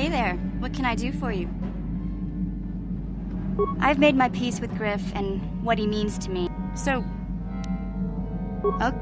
Hey there, what can I do for you? I've made my peace with Griff and what he means to me, so... Okay.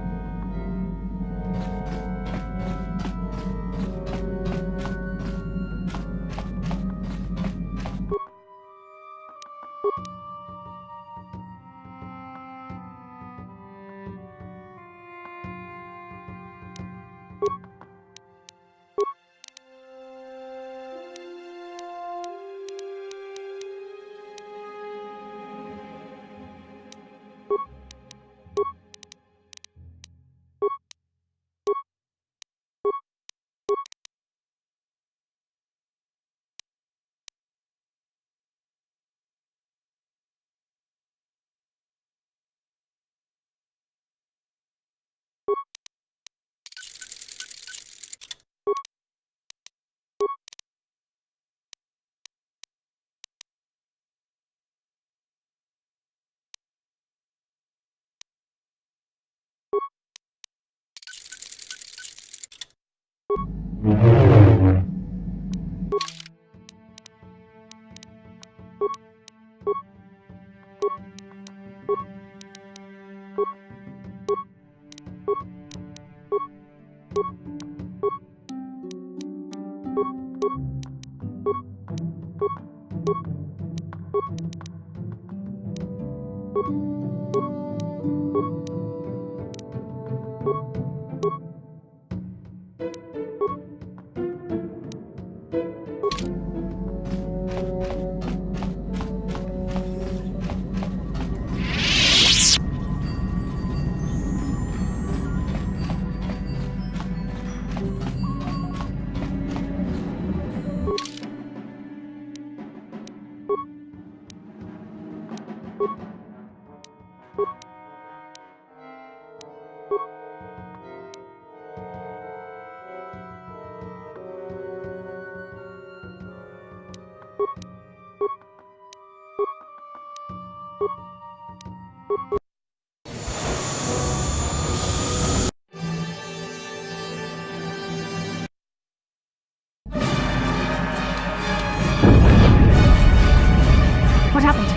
What happened?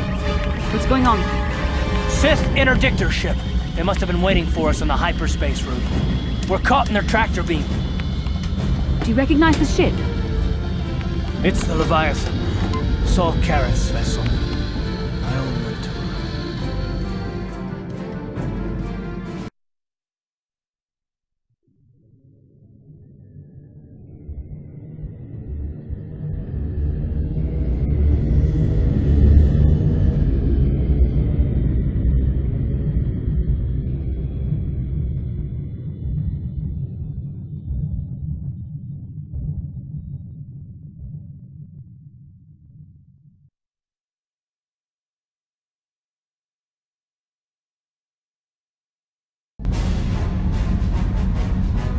What's going on? Sith interdictor ship. They must have been waiting for us on the hyperspace route. We're caught in their tractor beam. Do you recognize the ship? It's the Leviathan. Saul Karrath's vessel. My own mentor.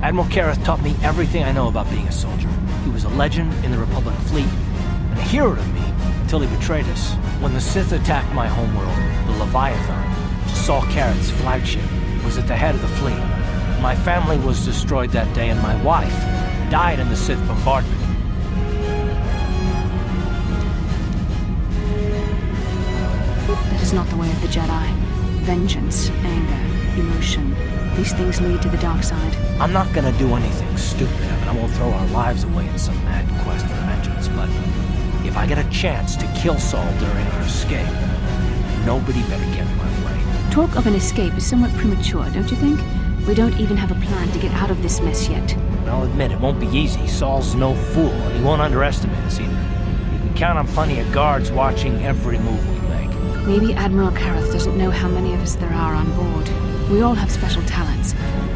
Admiral Karrath taught me everything I know about being a soldier. He was a legend in the Republic fleet, and a hero to me until he betrayed us. When the Sith attacked my homeworld, the Leviathan, Saul Karrath's flagship, was at the head of the fleet. My family was destroyed that day, and my wife died in the Sith bombardment. That is not the way of the Jedi. Vengeance, anger, emotion. These things lead to the dark side. I'm not gonna do anything stupid. I mean, I won't throw our lives away in some mad quest for vengeance, but if I get a chance to kill Saul during our escape, nobody better get in my way. Talk of an escape is somewhat premature, don't you think? We don't even have a plan to get out of this mess yet. I'll admit, it won't be easy. Saul's no fool, and he won't underestimate us either. You can count on plenty of guards watching every move we make. Maybe Admiral Karrath doesn't know how many of us there are on board. We all have special talents.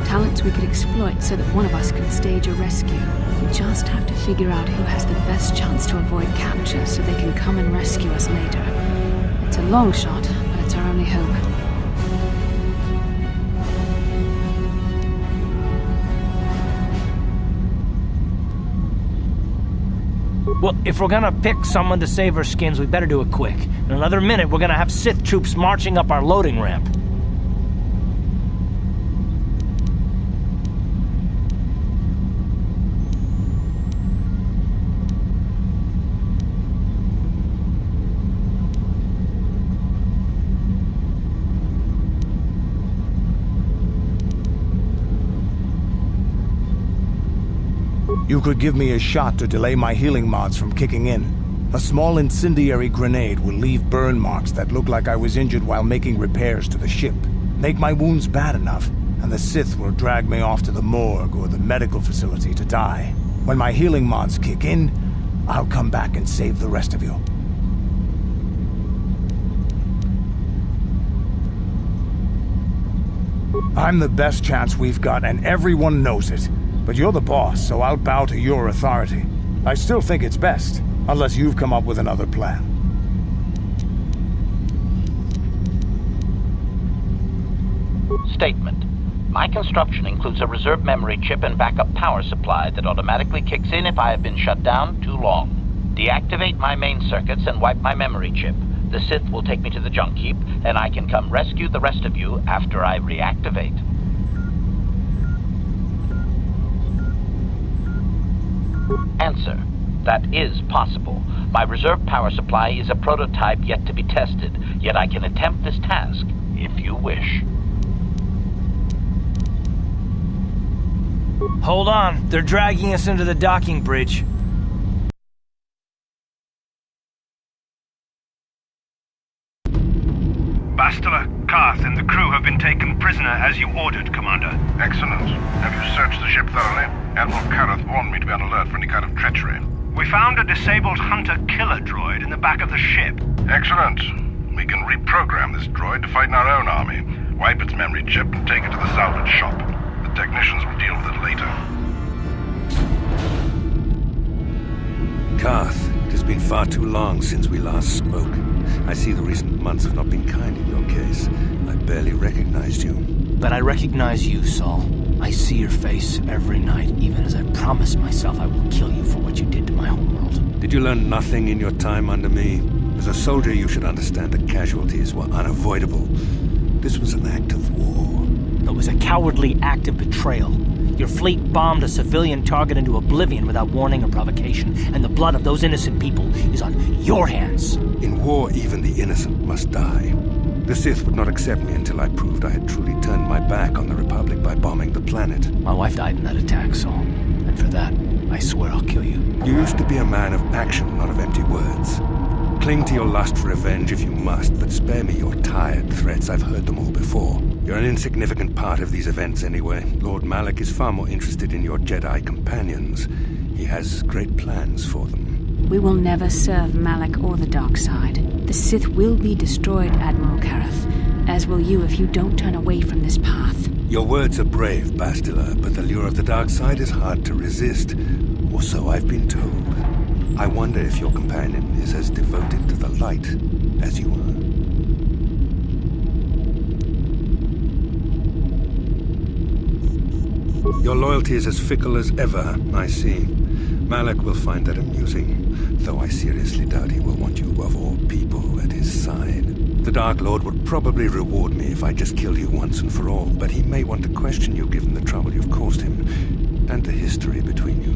Talents we could exploit so that one of us could stage a rescue. We just have to figure out who has the best chance to avoid capture so they can come and rescue us later. It's a long shot, but it's our only hope. Well, if we're gonna pick someone to save our skins, we better do it quick. In another minute, we're gonna have Sith troops marching up our loading ramp. You could give me a shot to delay my healing mods from kicking in. A small incendiary grenade will leave burn marks that look like I was injured while making repairs to the ship. Make my wounds bad enough, and the Sith will drag me off to the morgue or the medical facility to die. When my healing mods kick in, I'll come back and save the rest of you. I'm the best chance we've got, and everyone knows it. But you're the boss, so I'll bow to your authority. I still think it's best, unless you've come up with another plan. Statement. My construction includes a reserve memory chip and backup power supply that automatically kicks in if I have been shut down too long. Deactivate my main circuits and wipe my memory chip. The Sith will take me to the junk heap, and I can come rescue the rest of you after I reactivate. Answer. That is possible. My reserve power supply is a prototype yet to be tested, yet I can attempt this task, if you wish. Hold on, they're dragging us into the docking bridge. Bastila, Karth, and the crew have been taken prisoner as you ordered, Commander. Excellent. Have you searched the ship thoroughly? Admiral Karth warned me to be on alert for any kind of treachery. We found a disabled hunter-killer droid in the back of the ship. Excellent. We can reprogram this droid to fight in our own army, wipe its memory chip, and take it to the salvage shop. The technicians will deal with it later. Karth, it has been far too long since we last spoke. I see the recent months have not been kind in your case. I barely recognized you. But I recognize you, Saul. I see your face every night, even as I promised myself I will kill you for what you did to my homeworld. Did you learn nothing in your time under me? As a soldier, you should understand that casualties were unavoidable. This was an act of war. It was a cowardly act of betrayal. Your fleet bombed a civilian target into oblivion without warning or provocation, and the blood of those innocent people is on your hands. In war, even the innocent must die. The Sith would not accept me until I proved I had truly turned my back on the Republic by bombing the planet. My wife died in that attack, Saul. And for that, I swear I'll kill you. You used to be a man of action, not of empty words. Cling to your lust for revenge if you must, but spare me your tired threats. I've heard them all before. You're an insignificant part of these events anyway. Lord Malak is far more interested in your Jedi companions. He has great plans for them. We will never serve Malak or the dark side. The Sith will be destroyed, Admiral Karth, as will you if you don't turn away from this path. Your words are brave, Bastila, but the lure of the dark side is hard to resist. Or so I've been told. I wonder if your companion is as devoted to the light as you are. Your loyalty is as fickle as ever, I see. Malak will find that amusing, though I seriously doubt he will want you of all people at his side. The Dark Lord would probably reward me if I just killed you once and for all, but he may want to question you given the trouble you've caused him, and the history between you.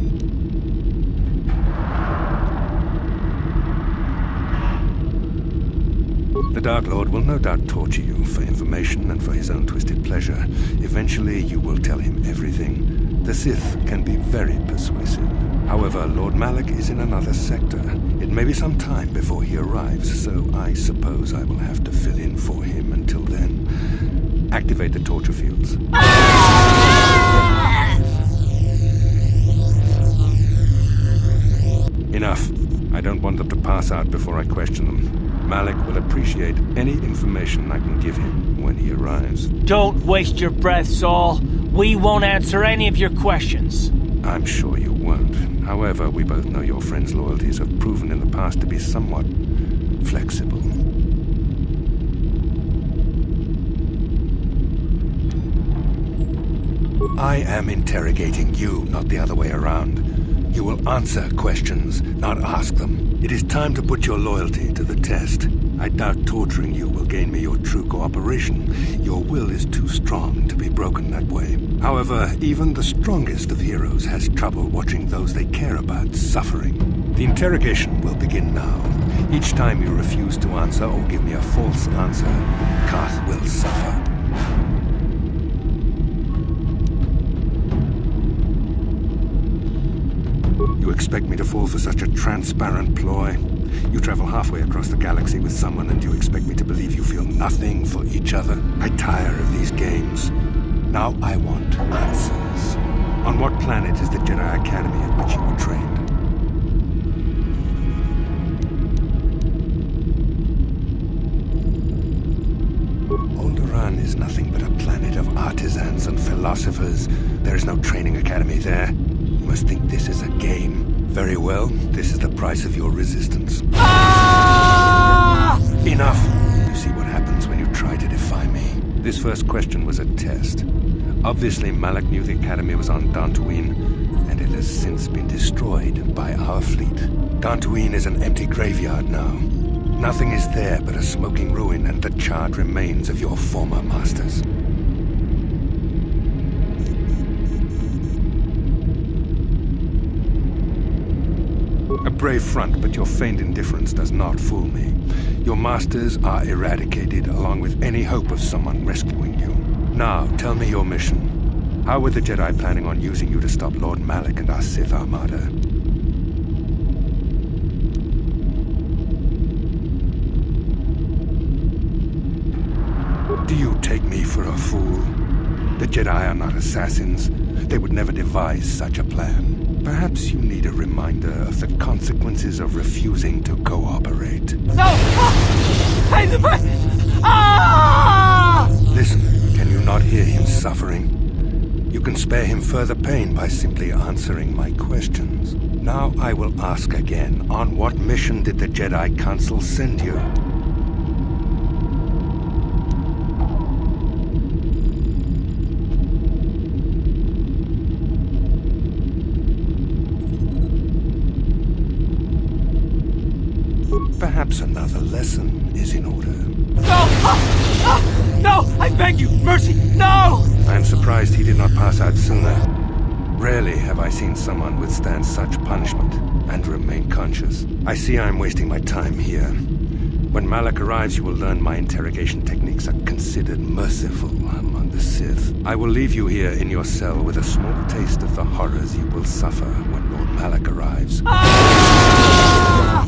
The Dark Lord will no doubt torture you for information and for his own twisted pleasure. Eventually, you will tell him everything. The Sith can be very persuasive. However, Lord Malak is in another sector. It may be some time before he arrives, so I suppose I will have to fill in for him until then. Activate the torture fields. Enough. I don't want them to pass out before I question them. Malak will appreciate any information I can give him when he arrives. Don't waste your breath, Saul. We won't answer any of your questions. I'm sure you won't. However, we both know your friend's loyalties have proven in the past to be somewhat flexible. I am interrogating you, not the other way around. You will answer questions, not ask them. It is time to put your loyalty to the test. I doubt torturing you will gain me your true cooperation. Your will is too strong to be broken that way. However, even the strongest of heroes has trouble watching those they care about suffering. The interrogation will begin now. Each time you refuse to answer or give me a false answer, Karth will suffer. You expect me to fall for such a transparent ploy? You travel halfway across the galaxy with someone and you expect me to believe you feel nothing for each other? I tire of these games. Now I want answers. On what planet is the Jedi Academy at which you were trained? Alderaan is nothing but a planet of artisans and philosophers. There is no training academy there. You must think this is a game. Very well, this is the price of your resistance. Ah! Enough! You see what happens when you try to defy me. This first question was a test. Obviously, Malak knew the Academy was on Dantooine, and it has since been destroyed by our fleet. Dantooine is an empty graveyard now. Nothing is there but a smoking ruin and the charred remains of your former masters. A brave front, but your feigned indifference does not fool me. Your masters are eradicated, along with any hope of someone rescuing you. Now, tell me your mission. How were the Jedi planning on using you to stop Lord Malak and our Sith Armada? Do you take me for a fool? The Jedi are not assassins. They would never devise such a plan. Perhaps you need a reminder of the consequences of refusing to cooperate. No! Ah! Listen, can you not hear him suffering? You can spare him further pain by simply answering my questions. Now I will ask again, on what mission did the Jedi Council send you? Perhaps another lesson is in order. No! No! I beg you! Mercy! No! I am surprised he did not pass out sooner. Rarely have I seen someone withstand such punishment and remain conscious. I see I am wasting my time here. When Malak arrives, you will learn my interrogation techniques are considered merciful among the Sith. I will leave you here in your cell with a small taste of the horrors you will suffer when Lord Malak arrives. Ah!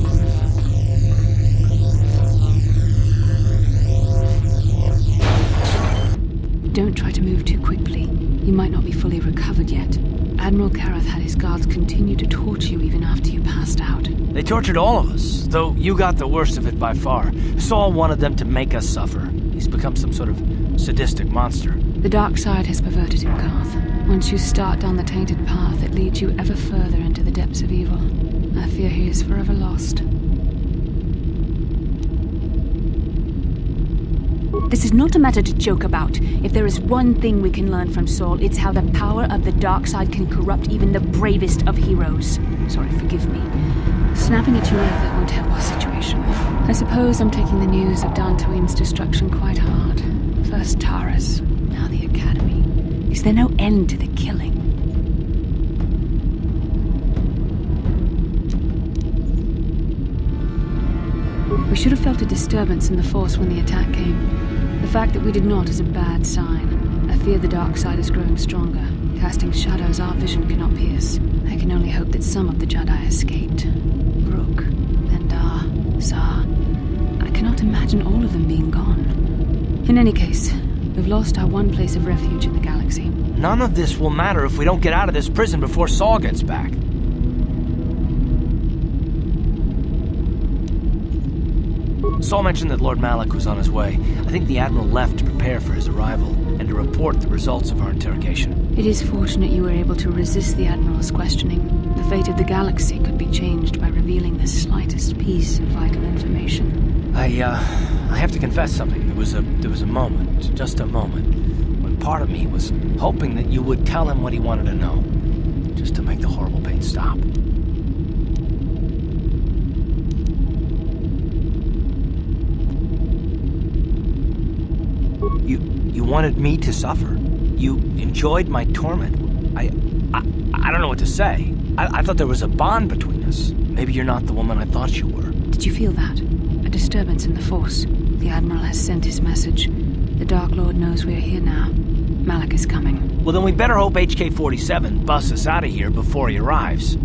Don't try to move too quickly. You might not be fully recovered yet. Admiral Karath had his guards continue to torture you even after you passed out. They tortured all of us, though you got the worst of it by far. Saul wanted them to make us suffer. He's become some sort of sadistic monster. The dark side has perverted him, Karth. Once you start down the tainted path, it leads you ever further into the depths of evil. I fear he is forever lost. This is not a matter to joke about. If there is one thing we can learn from Saul, it's how the power of the dark side can corrupt even the bravest of heroes. Sorry, forgive me. Snapping at you like that won't help our situation. I suppose I'm taking the news of Dantooine's destruction quite hard. First Taras, now the Academy. Is there no end to the killing? We should have felt a disturbance in the Force when the attack came. The fact that we did not is a bad sign. I fear the dark side is growing stronger, casting shadows our vision cannot pierce. I can only hope that some of the Jedi escaped. Rook, Endar, Zar. I cannot imagine all of them being gone. In any case, we've lost our one place of refuge in the galaxy. None of this will matter if we don't get out of this prison before Saul gets back. Saul mentioned that Lord Malak was on his way. I think the Admiral left to prepare for his arrival and to report the results of our interrogation. It is fortunate you were able to resist the Admiral's questioning. The fate of the galaxy could be changed by revealing the slightest piece of vital information. I have to confess something. There was a moment, just a moment, when part of me was hoping that you would tell him what he wanted to know, just to make the horrible pain stop. You wanted me to suffer. You enjoyed my torment. I don't know what to say. I thought there was a bond between us. Maybe you're not the woman I thought you were. Did you feel that? A disturbance in the Force. The Admiral has sent his message. The Dark Lord knows we're here now. Malak is coming. Well, then we better hope HK-47 busts us out of here before he arrives.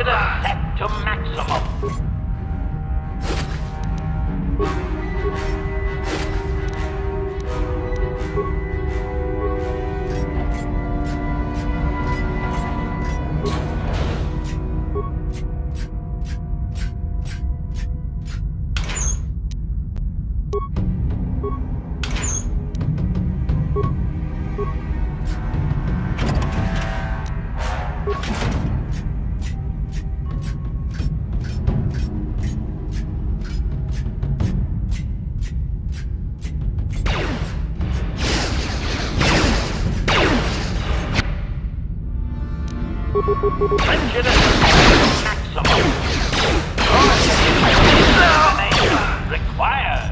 Prejudice set to maximum. Prejudice maximum. Examination required.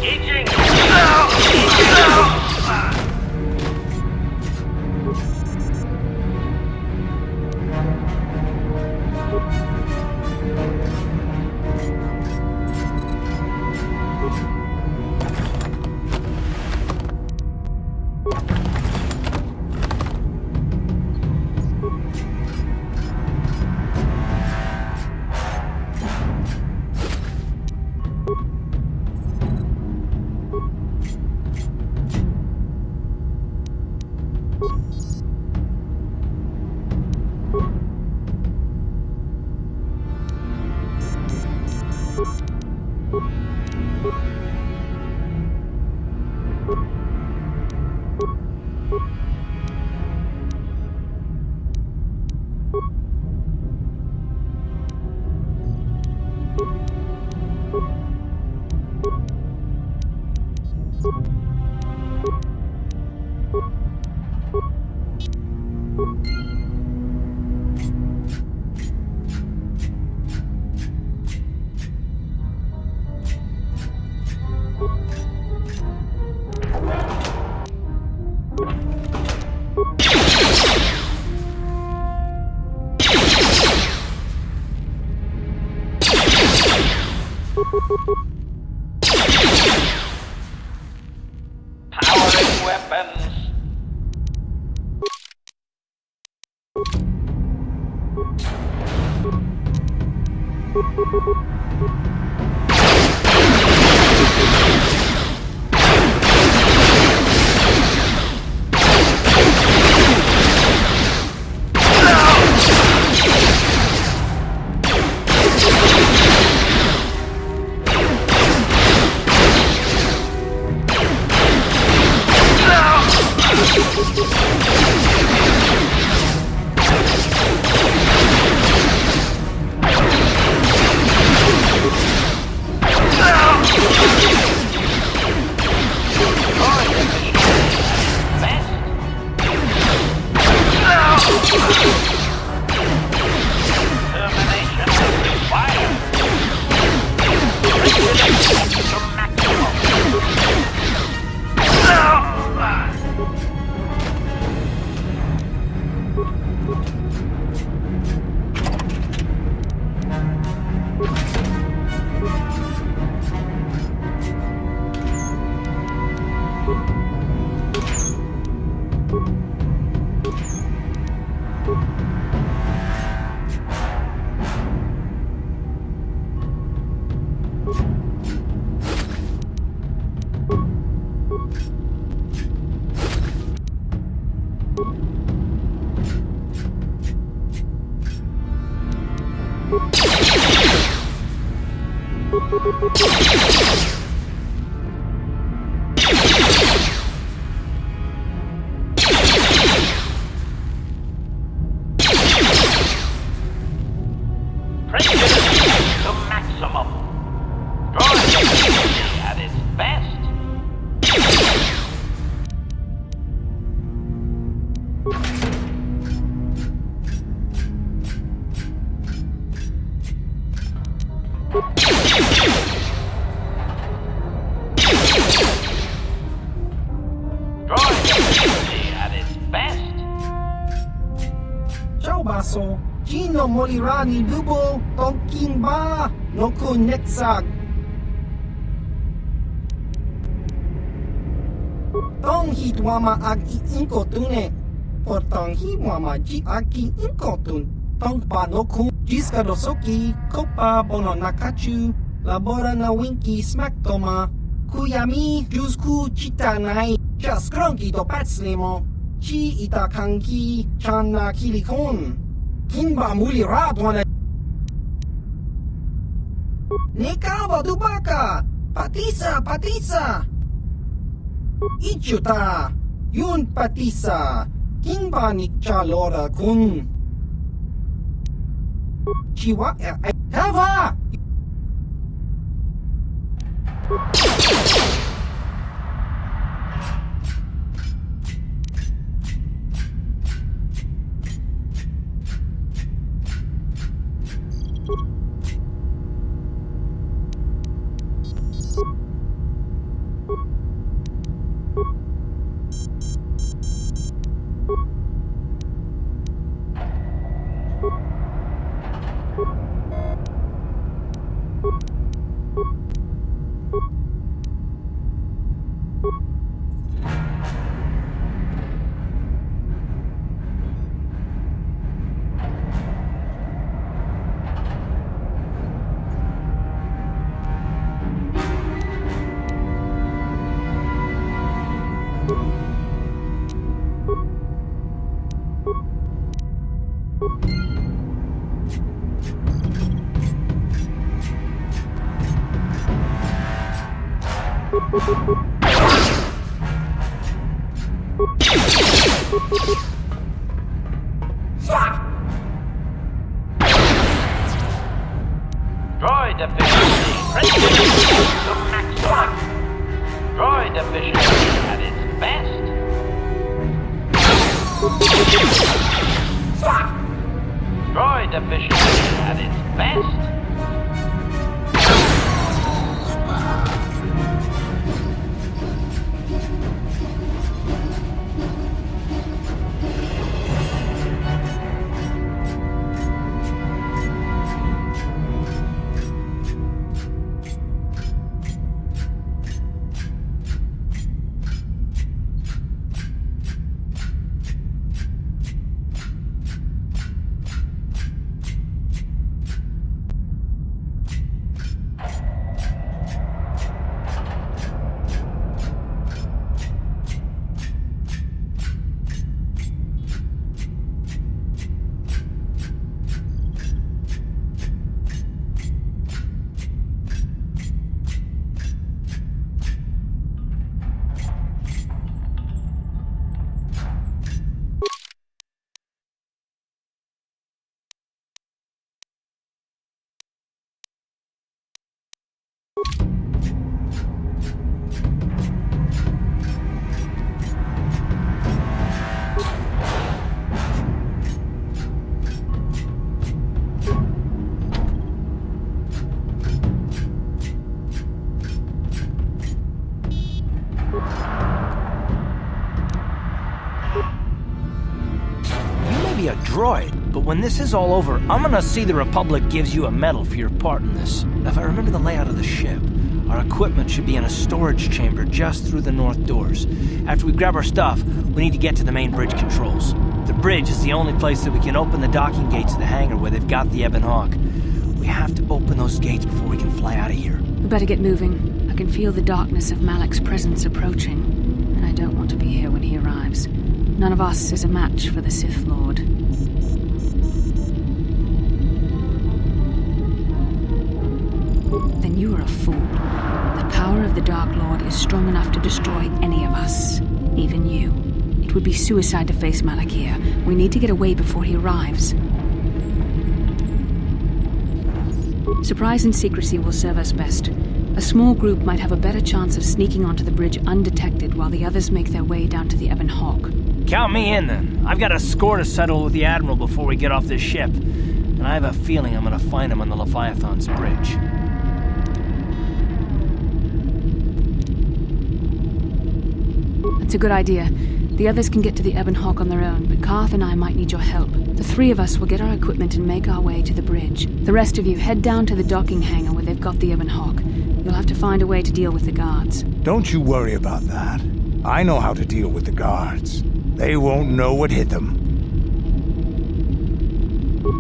Engaging. Powering weapons. Baso, Gino Molirani Lubo, Tonkin Ba, Noku Netsag. Tong hit wama ag inkotune. Portong hi wama ji aki inkotun. Tong panoku jiskadosoki kopa bono nakachu. Labora na winki smack toma. Kuyami jusku chitanai. Jaskronki do patslimo. Chi itakanki chana kilikon. Kinba muli radwana. Nekava dubaka. Patisa. Ichuta. Yun patisa. Kinba nikchalora kun. Chiwa Hava! Droid efficiency. Droid efficiency at its best. Droid efficiency at its best. A droid, but when this is all over, I'm gonna see the Republic gives you a medal for your part in this. If I remember the layout of the ship, our equipment should be in a storage chamber just through the north doors. After we grab our stuff, we need to get to the main bridge controls. The bridge is the only place that we can open the docking gates of the hangar where they've got the Ebon Hawk. We have to open those gates before we can fly out of here. We better get moving. I can feel the darkness of Malak's presence approaching, and I don't want to be here when he arrives. None of us is a match for the Sith Lord. Then you are a fool. The power of the Dark Lord is strong enough to destroy any of us, even you. It would be suicide to face Malak here. We need to get away before he arrives. Surprise and secrecy will serve us best. A small group might have a better chance of sneaking onto the bridge undetected while the others make their way down to the Ebon Hawk. Count me in, then. I've got a score to settle with the Admiral before we get off this ship. And I have a feeling I'm gonna find him on the Leviathan's bridge. That's a good idea. The others can get to the Ebon Hawk on their own, but Karth and I might need your help. The three of us will get our equipment and make our way to the bridge. The rest of you head down to the docking hangar where they've got the Ebon Hawk. You'll have to find a way to deal with the guards. Don't you worry about that. I know how to deal with the guards. They won't know what hit them.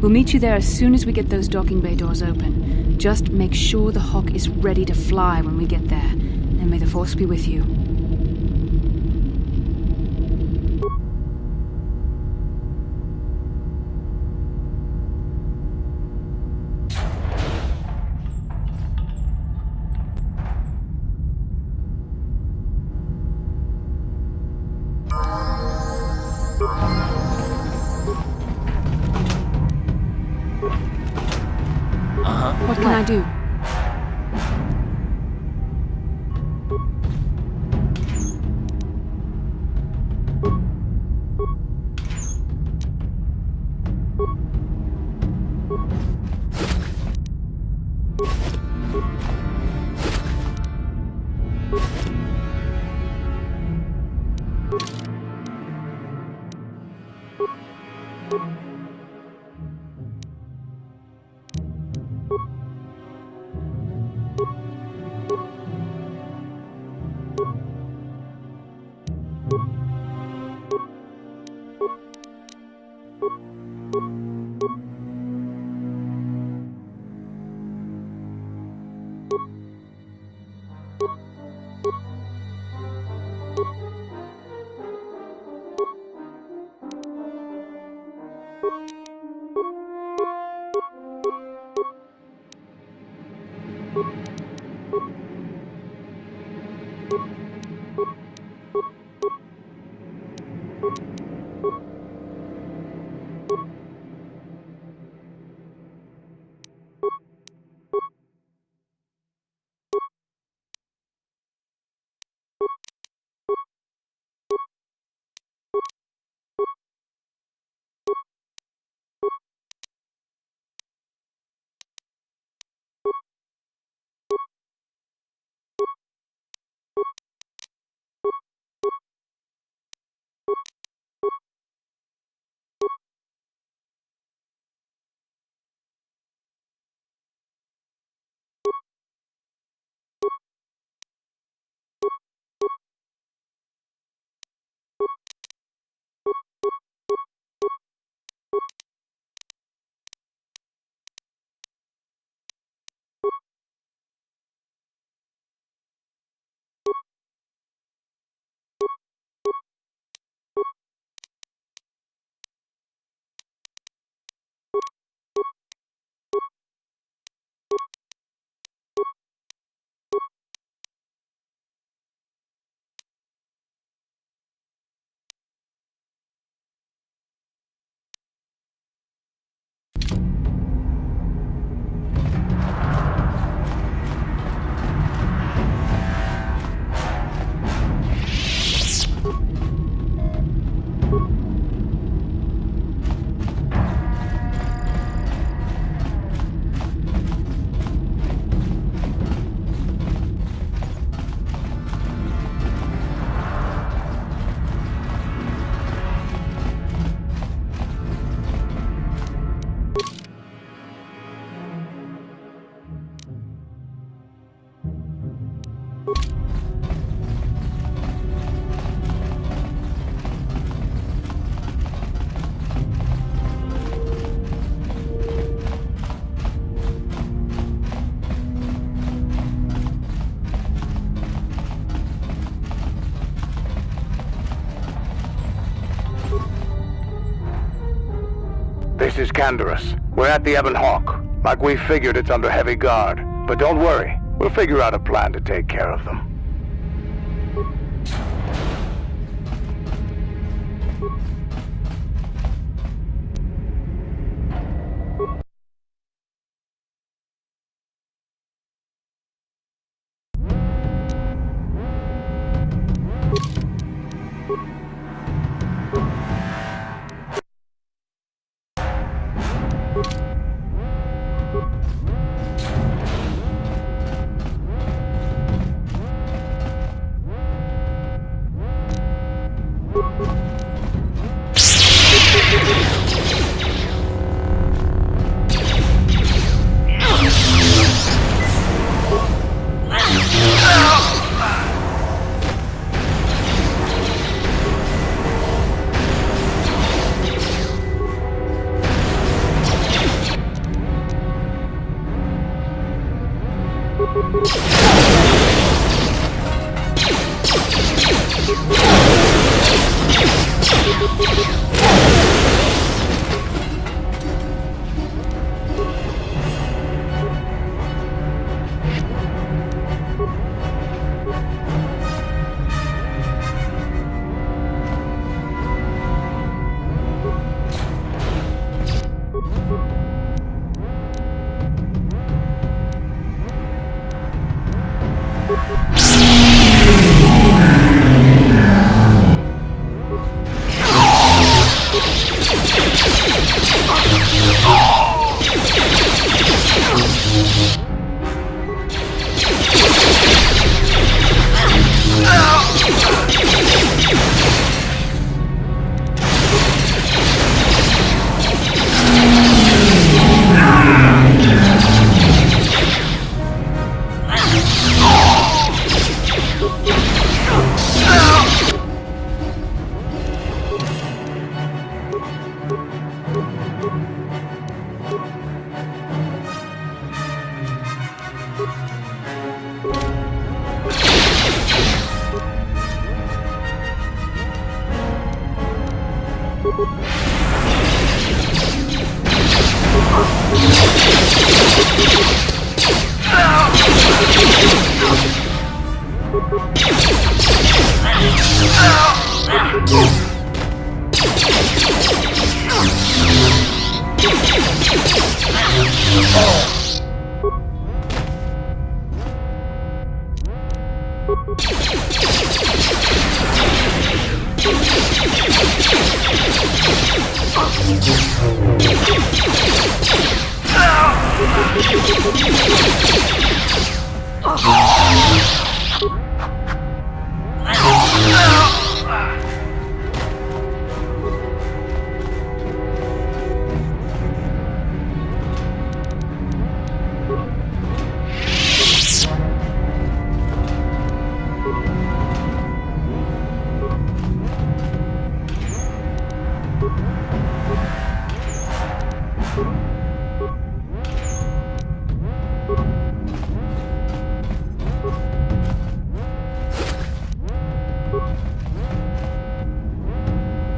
We'll meet you there as soon as we get those docking bay doors open. Just make sure the Hawk is ready to fly when we get there. And may the Force be with you. What can I do? This is Canderous. We're at the Ebon Hawk. Like we figured, it's under heavy guard. But don't worry, we'll figure out a plan to take care of them.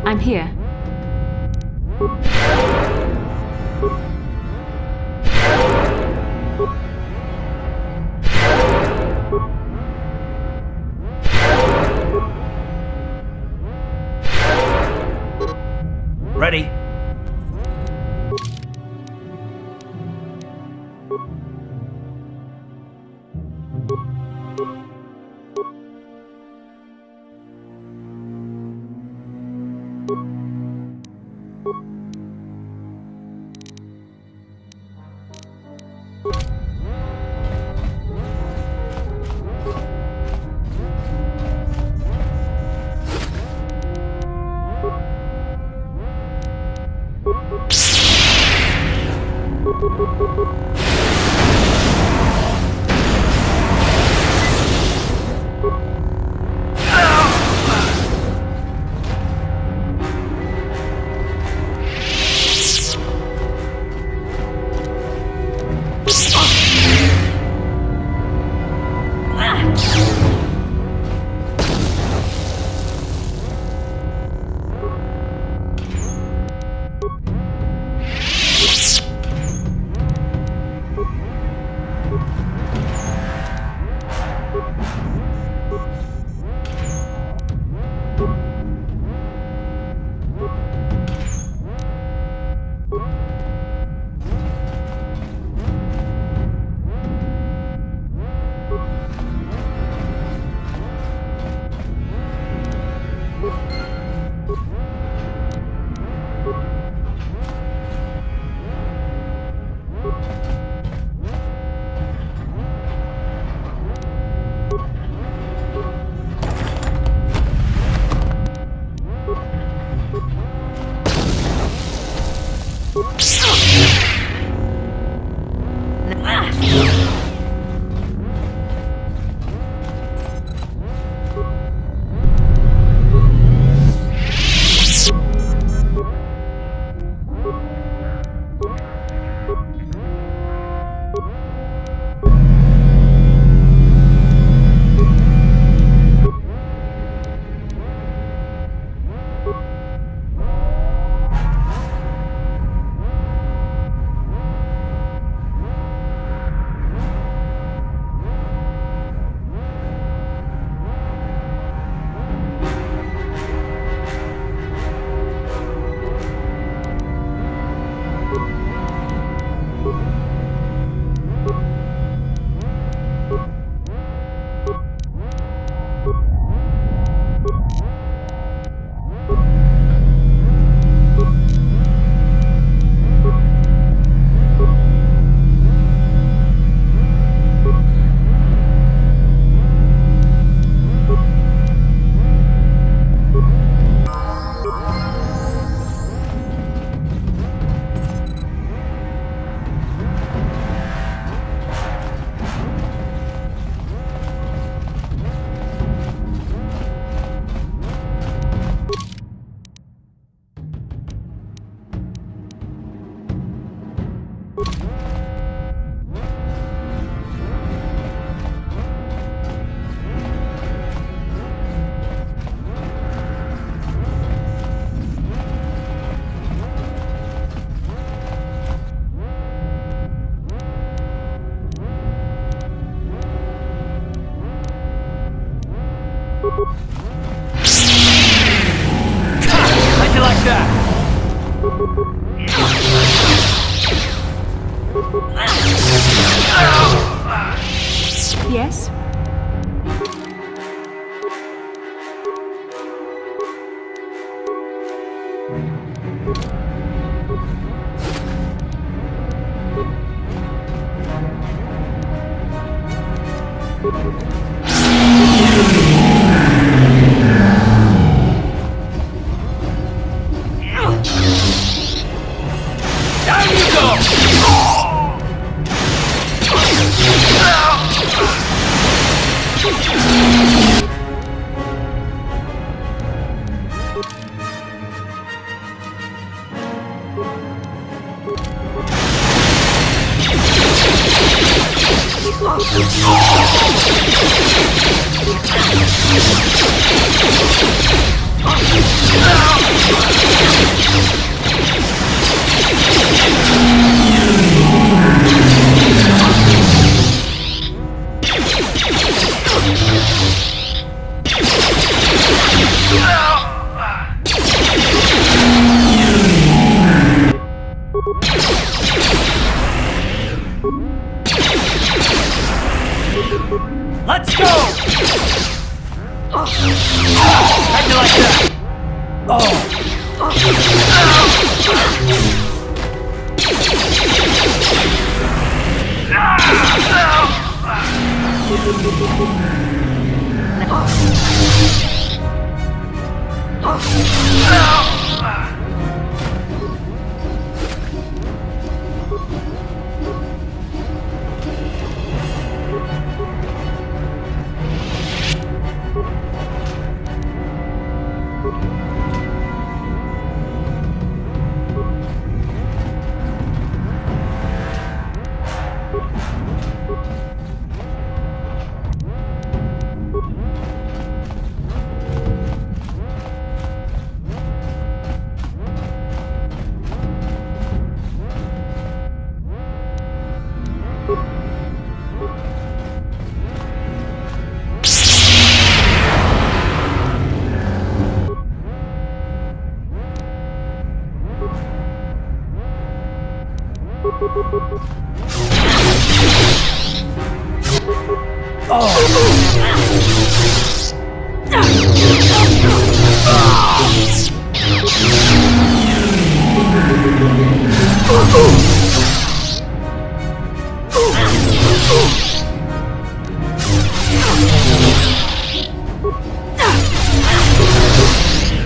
I'm here. Ready? How'd you like that? Yes? Down you go! Let's go! How'd you like that?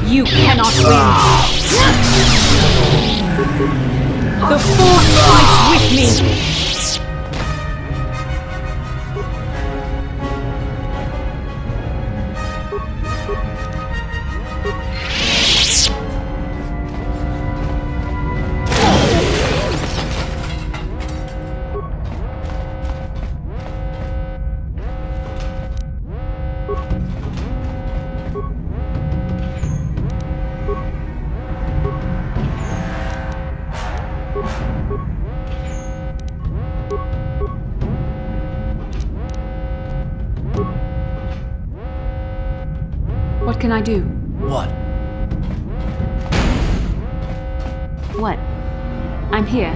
You cannot win. The Force fights with me. What can I do? What? What? I'm here.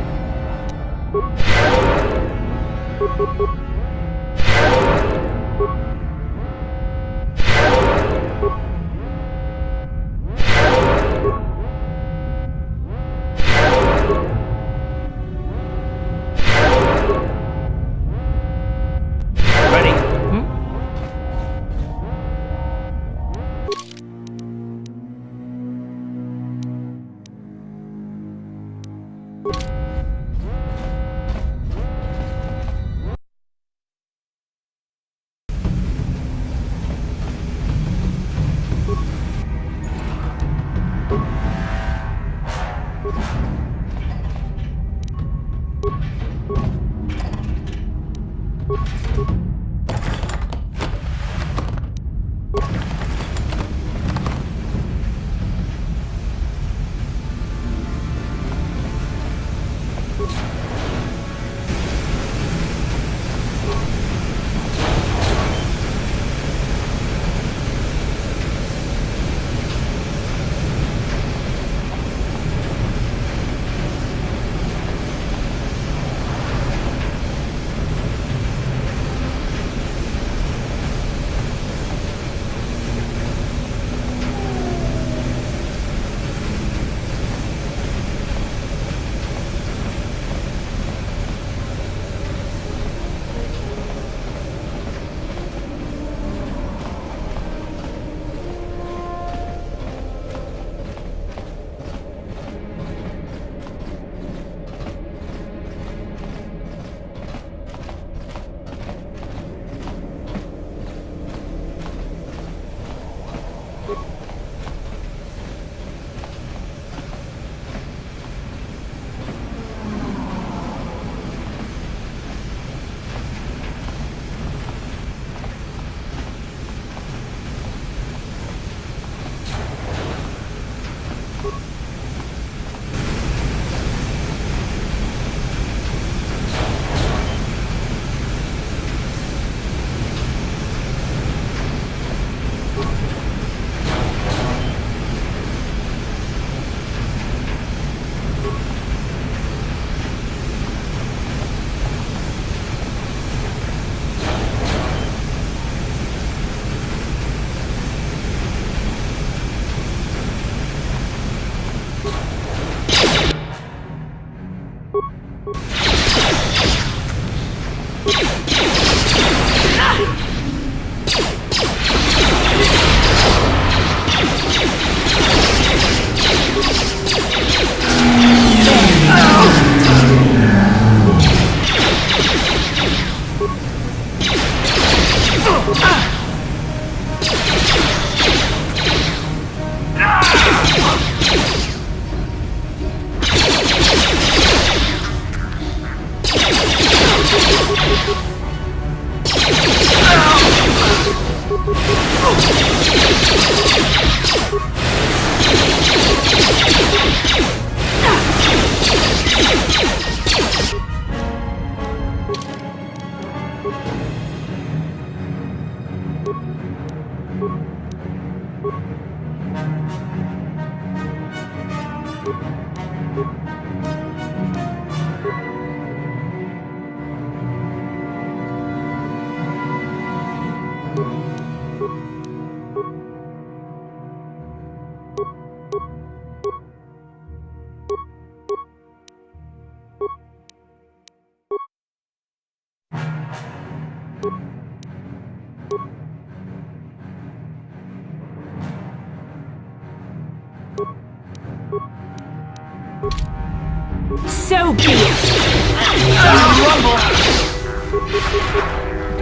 Rumble!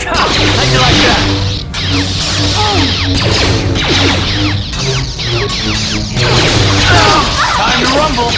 How'd you like that? Time to rumble!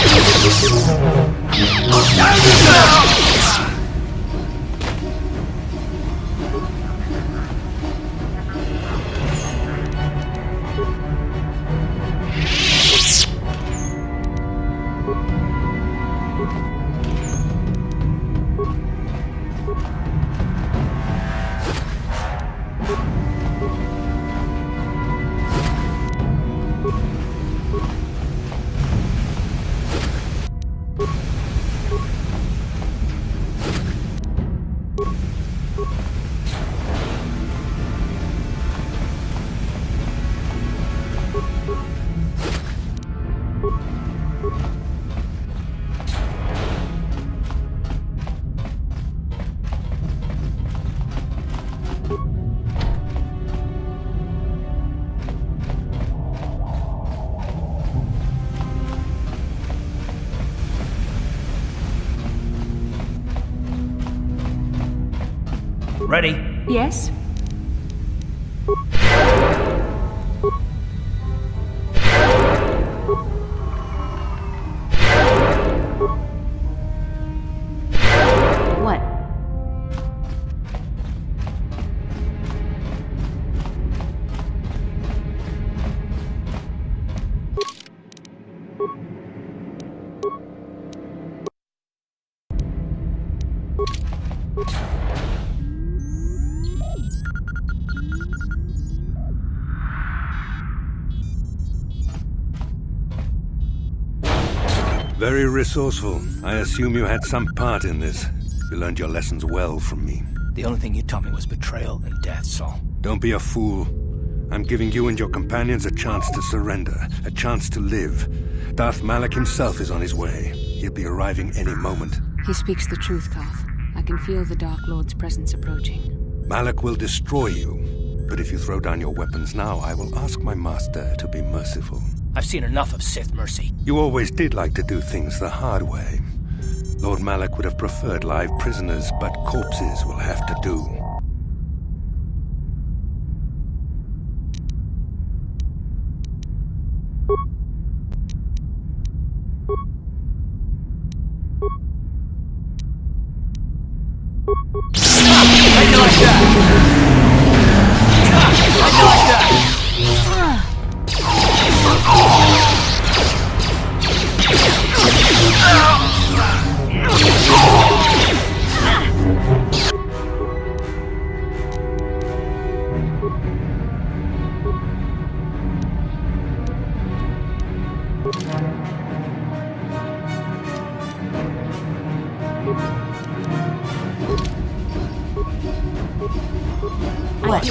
Ready? Yes? What? Very resourceful. I assume you had some part in this. You learned your lessons well from me. The only thing you taught me was betrayal and death, Saul. Don't be a fool. I'm giving you and your companions a chance to surrender, a chance to live. Darth Malak himself is on his way. He'll be arriving any moment. He speaks the truth, Carth. I can feel the Dark Lord's presence approaching. Malak will destroy you. But if you throw down your weapons now, I will ask my master to be merciful. I've seen enough of Sith mercy. You always did like to do things the hard way. Lord Malak would have preferred live prisoners, but corpses will have to do. How'd you like that? How'd you like that? What?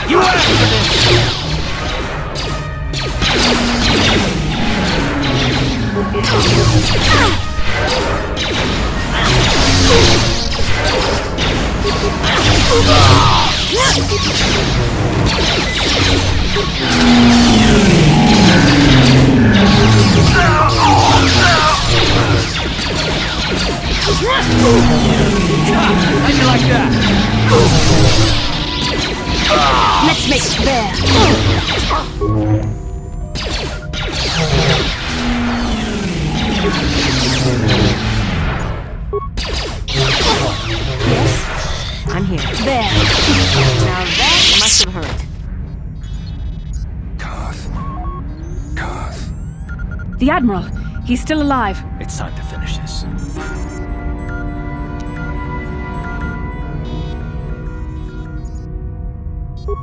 You asked for this! How'd you like that? Let's make it fair. Yes? I'm here. There. Now that must have hurt. Carth. The Admiral. He's still alive. It's time to finish this.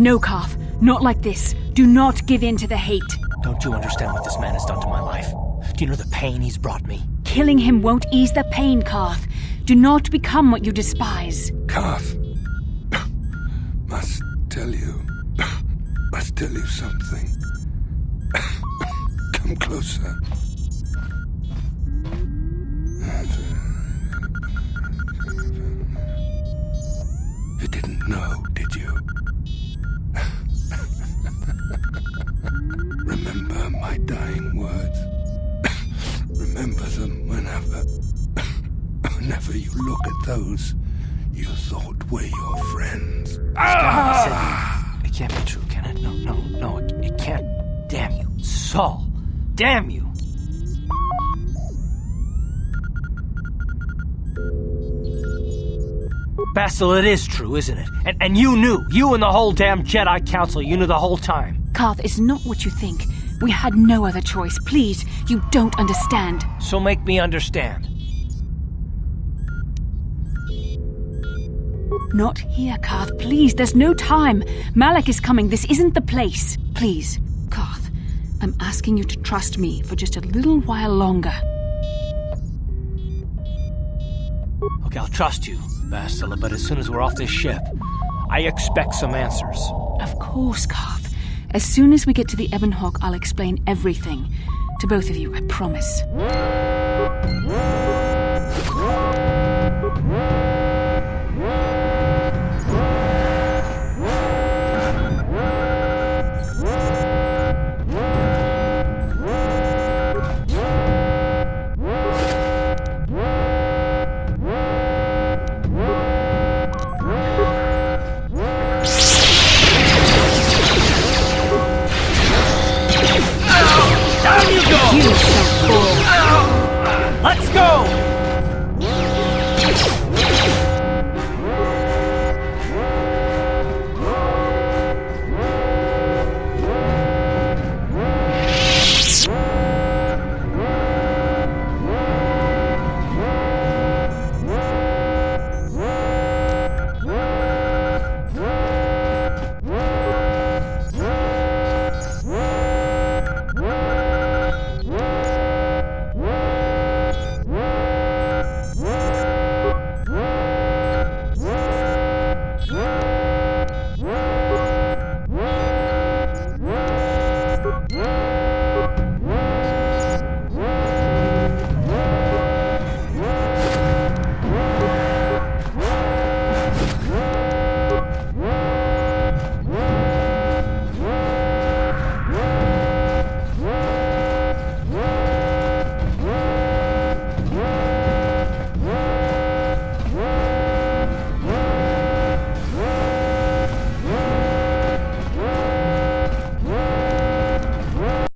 No, Carth. Not like this. Do not give in to the hate. Don't you understand what this man has done to my life? Do you know the pain he's brought me? Killing him won't ease the pain, Carth. Do not become what you despise. Carth. Must tell you something. Come closer. You didn't know, did you? Remember my dying words. Whenever you look at those you thought were your friends. It can't be true, can it? No, it can't. Damn you. Saul. Damn you. Basil, it is true, isn't it? And you knew. You and the whole damn Jedi Council, you knew the whole time. Karth, it's not what you think. We had no other choice. Please, you don't understand. So make me understand. Not here, Karth. Please, there's no time. Malak is coming. This isn't the place. Please, Karth, I'm asking you to trust me for just a little while longer. Okay, I'll trust you, Bastila, but as soon as we're off this ship, I expect some answers. Of course, Karth. As soon as we get to the Ebon Hawk, I'll explain everything. To both of you, I promise.